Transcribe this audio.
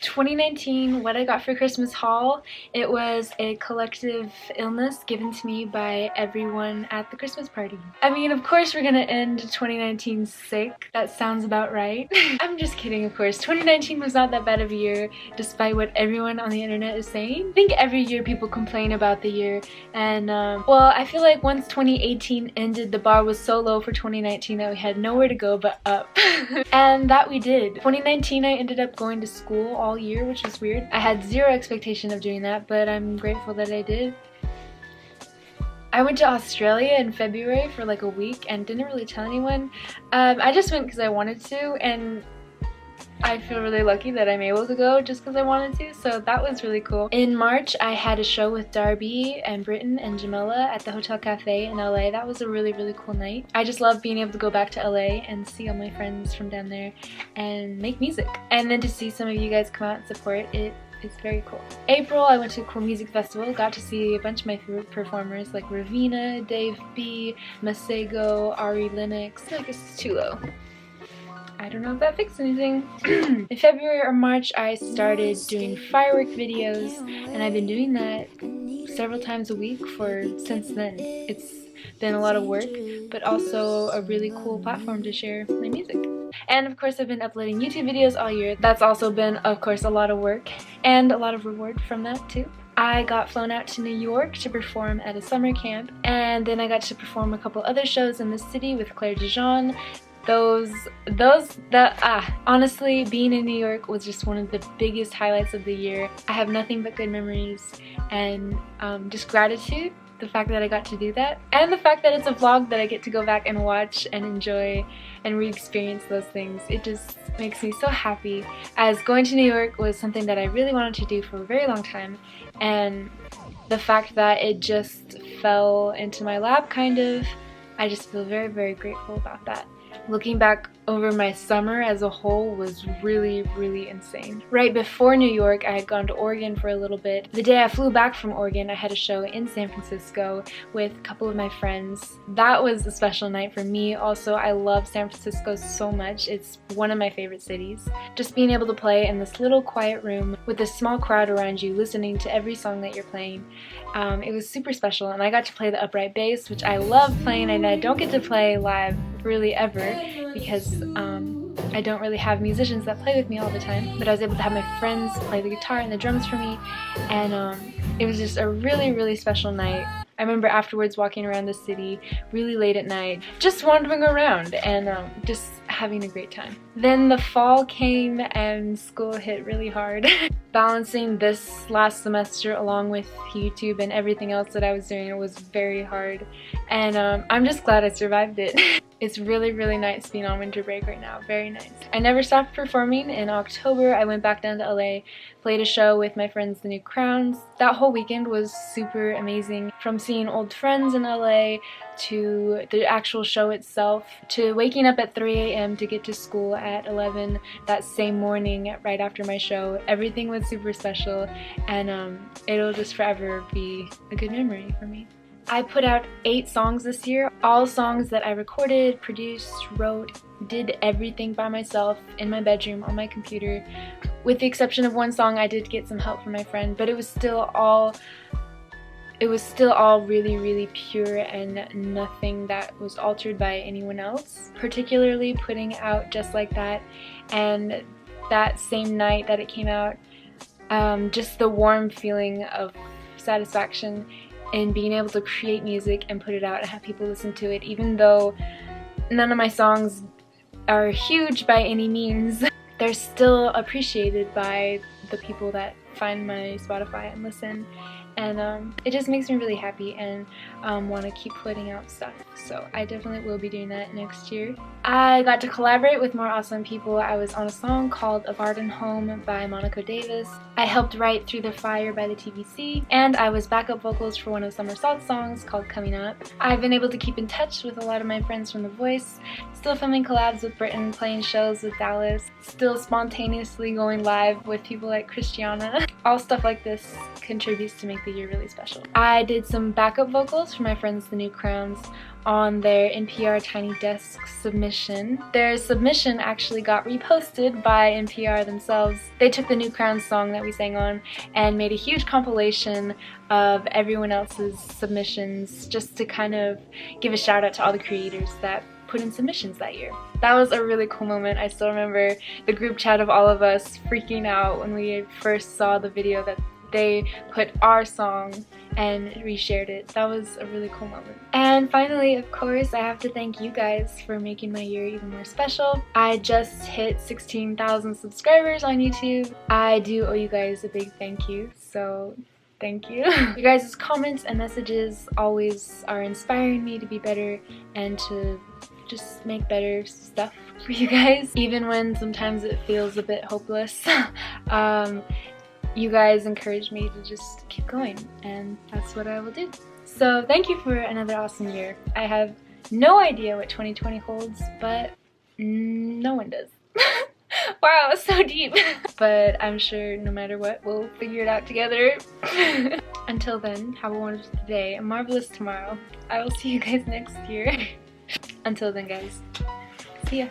2019, what I got for Christmas haul, it was a collective illness given to me by everyone at the Christmas party. I mean, of course we're gonna end 2019 sick. That sounds about right. I'm just kidding, of course. 2019 was not that bad of a year, despite what everyone on the internet is saying. I think every year people complain about the year, and well, I feel like once 2018 ended, the bar was so low for 2019 that we had nowhere to go but up. And that we did. 2019, I ended up going to school all year, which was weird. I had zero expectation of doing that, but I'm grateful that I did. I went to Australia in February for like a week and didn't really tell anyone. I just went because I wanted to, and I feel really lucky that I'm able to go just because I wanted to, so that was really cool. In March, I had a show with Darby and Britton and Jamila at the Hotel Cafe in LA. That was a really, really cool night. I just love being able to go back to LA and see all my friends from down there and make music. And then to see some of you guys come out and support it. It's very cool. April, I went to a cool music festival, got to see a bunch of my favorite performers like Ravina, Dave B, Masego, Ari Lennox. I feel like it's too low. I don't know if that fixed anything. In February or March, I started doing firework videos, and I've been doing that several times a week since then. It's been a lot of work, but also a really cool platform to share my music. And of course, I've been uploading YouTube videos all year. That's also been, of course, a lot of work and a lot of reward from that too. I got flown out to New York to perform at a summer camp, and then I got to perform a couple other shows in the city with Claire Dijon. Honestly, being in New York was just one of the biggest highlights of the year. I have nothing but good memories and just gratitude. The fact that I got to do that, and the fact that it's a vlog that I get to go back and watch and enjoy and re-experience those things. It just makes me so happy, as going to New York was something that I really wanted to do for a very long time, and the fact that it just fell into my lap kind of, I just feel very, very grateful about that. Looking back over my summer as a whole was really, really insane. Right before New York, I had gone to Oregon for a little bit. The day I flew back from Oregon, I had a show in San Francisco with a couple of my friends. That was a special night for me. Also, I love San Francisco so much. It's one of my favorite cities. Just being able to play in this little quiet room with a small crowd around you listening to every song that you're playing, it was super special, and I got to play the upright bass, which I love playing, and I don't get to play live really ever because I don't really have musicians that play with me all the time, but I was able to have my friends play the guitar and the drums for me, and it was just a really, really special night. I remember afterwards walking around the city really late at night, just wandering around and just having a great time. Then the fall came and school hit really hard. Balancing this last semester along with YouTube and everything else that I was doing, it was very hard, and I'm just glad I survived it. It's really, really nice being on winter break right now. Very nice. I never stopped performing. In October, I went back down to LA, played a show with my friends, The New Crowns. That whole weekend was super amazing. From seeing old friends in LA, to the actual show itself, to waking up at 3 a.m. to get to school at 11 that same morning right after my show. Everything was super special, and it'll just forever be a good memory for me. I put out 8 songs this year, all songs that I recorded, produced, wrote, did everything by myself in my bedroom on my computer. With the exception of one song, I did get some help from my friend, but it was still all really, really pure and nothing that was altered by anyone else. Particularly putting out Just Like That, and that same night that it came out, just the warm feeling of satisfaction in being able to create music and put it out and have people listen to it, even though none of my songs are huge by any means. They're still appreciated by the people that find my Spotify and listen, and it just makes me really happy and want to keep putting out stuff. So I definitely will be doing that next year. I got to collaborate with more awesome people. I was on a song called A Garden Home by Monaco Davis. I helped write Through the Fire by the TBC, and I was backup vocals for one of Summer Salt's songs called Coming Up. I've been able to keep in touch with a lot of my friends from The Voice, still filming collabs with Britton, playing shows with Dallas, still spontaneously going live with people like Christiana. All stuff like this contributes to make the year really special. I did some backup vocals for my friends The New Crowns on their NPR Tiny Desk submission. Their submission actually got reposted by NPR themselves. They took the New Crowns song that we sang on and made a huge compilation of everyone else's submissions just to kind of give a shout out to all the creators that put in submissions that year. That was a really cool moment. I still remember the group chat of all of us freaking out when we first saw the video that they put our song and reshared it. That was a really cool moment. And finally, of course, I have to thank you guys for making my year even more special. I just hit 16,000 subscribers on YouTube. I do owe you guys a big thank you, so thank you. You guys' comments and messages always are inspiring me to be better and to just make better stuff for you guys, even when sometimes it feels a bit hopeless. You guys encourage me to just keep going, and that's what I will do. So thank you for another awesome year. I have no idea what 2020 holds, but no one does. Wow, so deep. But I'm sure no matter what, we'll figure it out together. Until then, have a wonderful day, a marvelous tomorrow. I will see you guys next year. Until then, guys, see ya.